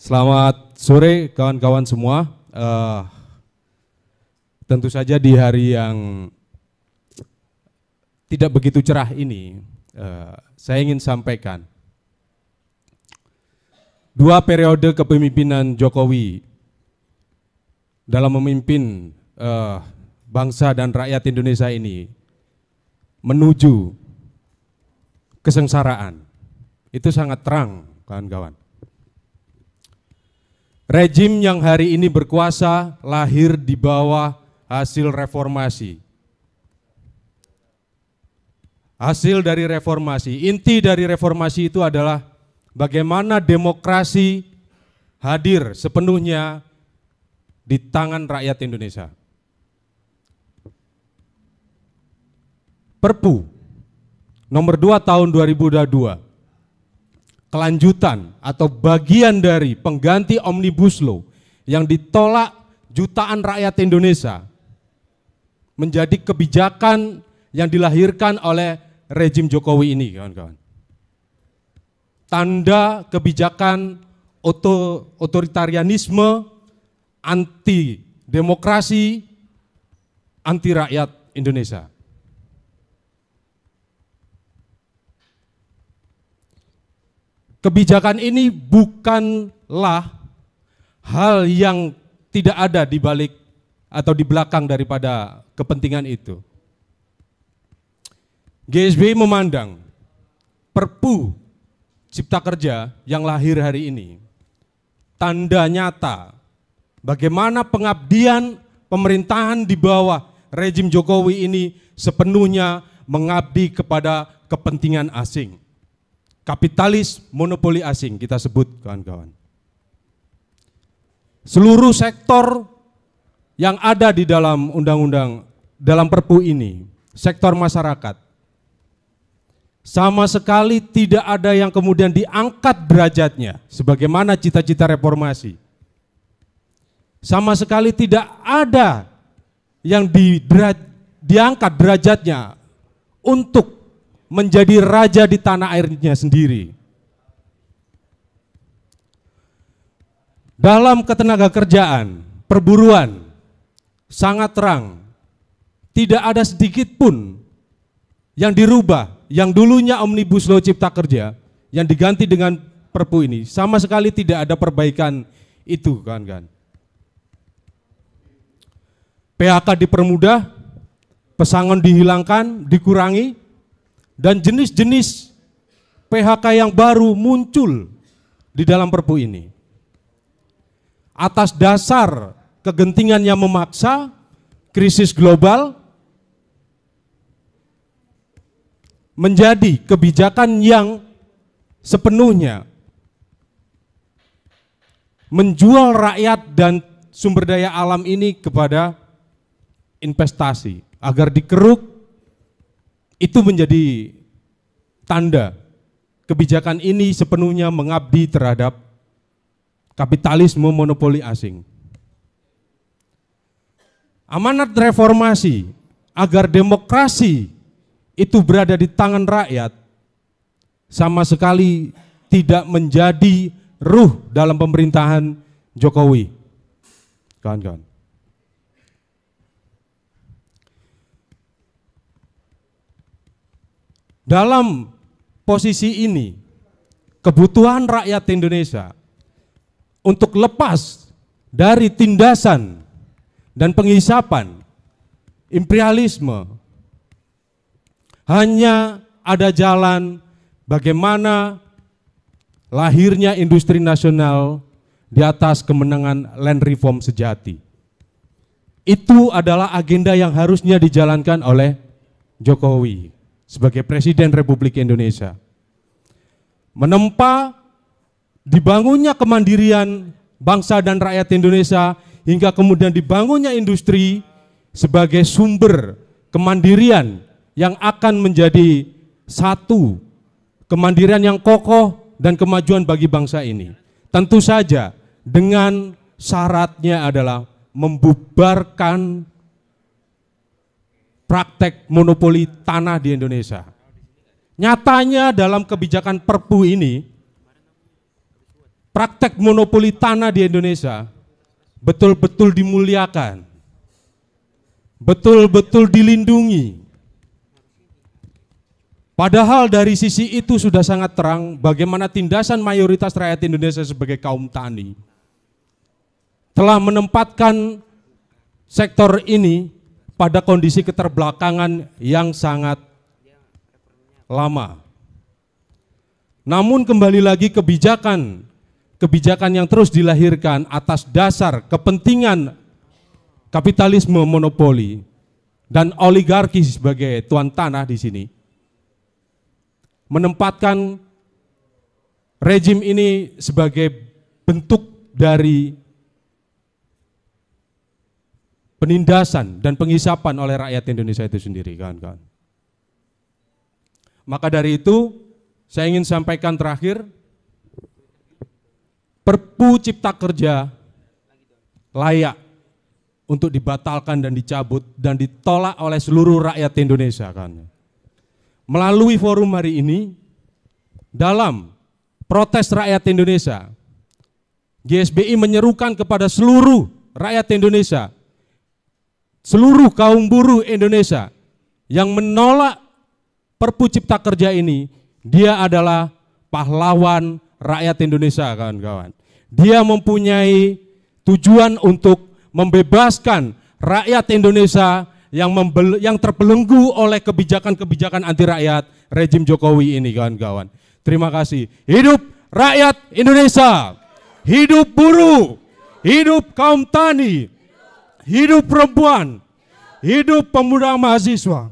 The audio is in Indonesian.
Selamat sore kawan-kawan semua. Tentu saja di hari yang tidak begitu cerah ini, saya ingin sampaikan dua periode kepemimpinan Jokowi dalam memimpin bangsa dan rakyat Indonesia ini menuju kesengsaraan. Itu sangat terang, kawan-kawan. Rejim yang hari ini berkuasa lahir di bawah hasil reformasi. Hasil dari reformasi, inti dari reformasi itu adalah bagaimana demokrasi hadir sepenuhnya di tangan rakyat Indonesia. Perpu nomor 2 tahun 2022, kelanjutan atau bagian dari pengganti Omnibus Law yang ditolak jutaan rakyat Indonesia menjadi kebijakan yang dilahirkan oleh rejim Jokowi ini, kawan-kawan. Tanda kebijakan otoritarianisme, anti demokrasi, anti rakyat Indonesia. Kebijakan ini bukanlah hal yang tidak ada di balik atau di belakang daripada kepentingan itu. GSBI memandang Perpu Cipta Kerja yang lahir hari ini tanda nyata bagaimana pengabdian pemerintahan di bawah rejim Jokowi ini sepenuhnya mengabdi kepada kepentingan asing. Kapitalis monopoli asing kita sebut, kawan-kawan. Seluruh sektor yang ada di dalam undang-undang, dalam Perpu ini, sektor masyarakat, sama sekali tidak ada yang kemudian diangkat derajatnya sebagaimana cita-cita reformasi. Sama sekali tidak ada yang diangkat derajatnya untuk menjadi raja di tanah airnya sendiri. Dalam ketenaga kerjaan, perburuan, sangat terang, tidak ada sedikit pun yang dirubah, yang dulunya Omnibus Law Cipta Kerja, yang diganti dengan Perpu ini, sama sekali tidak ada perbaikan itu, kawan-kawan. PHK dipermudah, pesangon dihilangkan, dikurangi, dan jenis-jenis PHK yang baru muncul di dalam Perpu ini. Atas dasar kegentingan yang memaksa, krisis global, menjadi kebijakan yang sepenuhnya menjual rakyat dan sumber daya alam ini kepada investasi, agar dikeruk. Itu menjadi tanda kebijakan ini sepenuhnya mengabdi terhadap kapitalisme monopoli asing. Amanat reformasi agar demokrasi itu berada di tangan rakyat sama sekali tidak menjadi ruh dalam pemerintahan Jokowi, kawan-kawan. Dalam posisi ini, kebutuhan rakyat Indonesia untuk lepas dari tindasan dan penghisapan imperialisme, hanya ada jalan bagaimana lahirnya industri nasional di atas kemenangan land reform sejati. Itu adalah agenda yang harusnya dijalankan oleh Jokowi sebagai Presiden Republik Indonesia. Menempa dibangunnya kemandirian bangsa dan rakyat Indonesia hingga kemudian dibangunnya industri sebagai sumber kemandirian yang akan menjadi satu kemandirian yang kokoh dan kemajuan bagi bangsa ini. Tentu saja dengan syaratnya adalah membubarkan praktek monopoli tanah di Indonesia. Nyatanya dalam kebijakan Perpu ini praktek monopoli tanah di Indonesia betul-betul dimuliakan, betul-betul dilindungi. Padahal dari sisi itu sudah sangat terang bagaimana tindasan mayoritas rakyat Indonesia sebagai kaum tani telah menempatkan sektor ini pada kondisi keterbelakangan yang sangat lama. Namun kembali lagi kebijakan yang terus dilahirkan atas dasar kepentingan kapitalisme monopoli dan oligarki sebagai tuan tanah di sini menempatkan rejim ini sebagai bentuk dari penindasan dan penghisapan oleh rakyat Indonesia itu sendiri, kawan-kawan. Maka dari itu, saya ingin sampaikan terakhir, Perpu Cipta Kerja layak untuk dibatalkan dan dicabut dan ditolak oleh seluruh rakyat Indonesia, kan. Melalui forum hari ini, dalam protes rakyat Indonesia, GSBI menyerukan kepada seluruh rakyat Indonesia, seluruh kaum buruh Indonesia yang menolak Perpu Cipta Kerja ini, dia adalah pahlawan rakyat Indonesia, kawan-kawan. Dia mempunyai tujuan untuk membebaskan rakyat Indonesia yang terbelenggu oleh kebijakan-kebijakan anti rakyat rejim Jokowi ini, kawan-kawan. Terima kasih. Hidup rakyat Indonesia, hidup buruh, hidup kaum tani, hidup perempuan, hidup pemuda mahasiswa.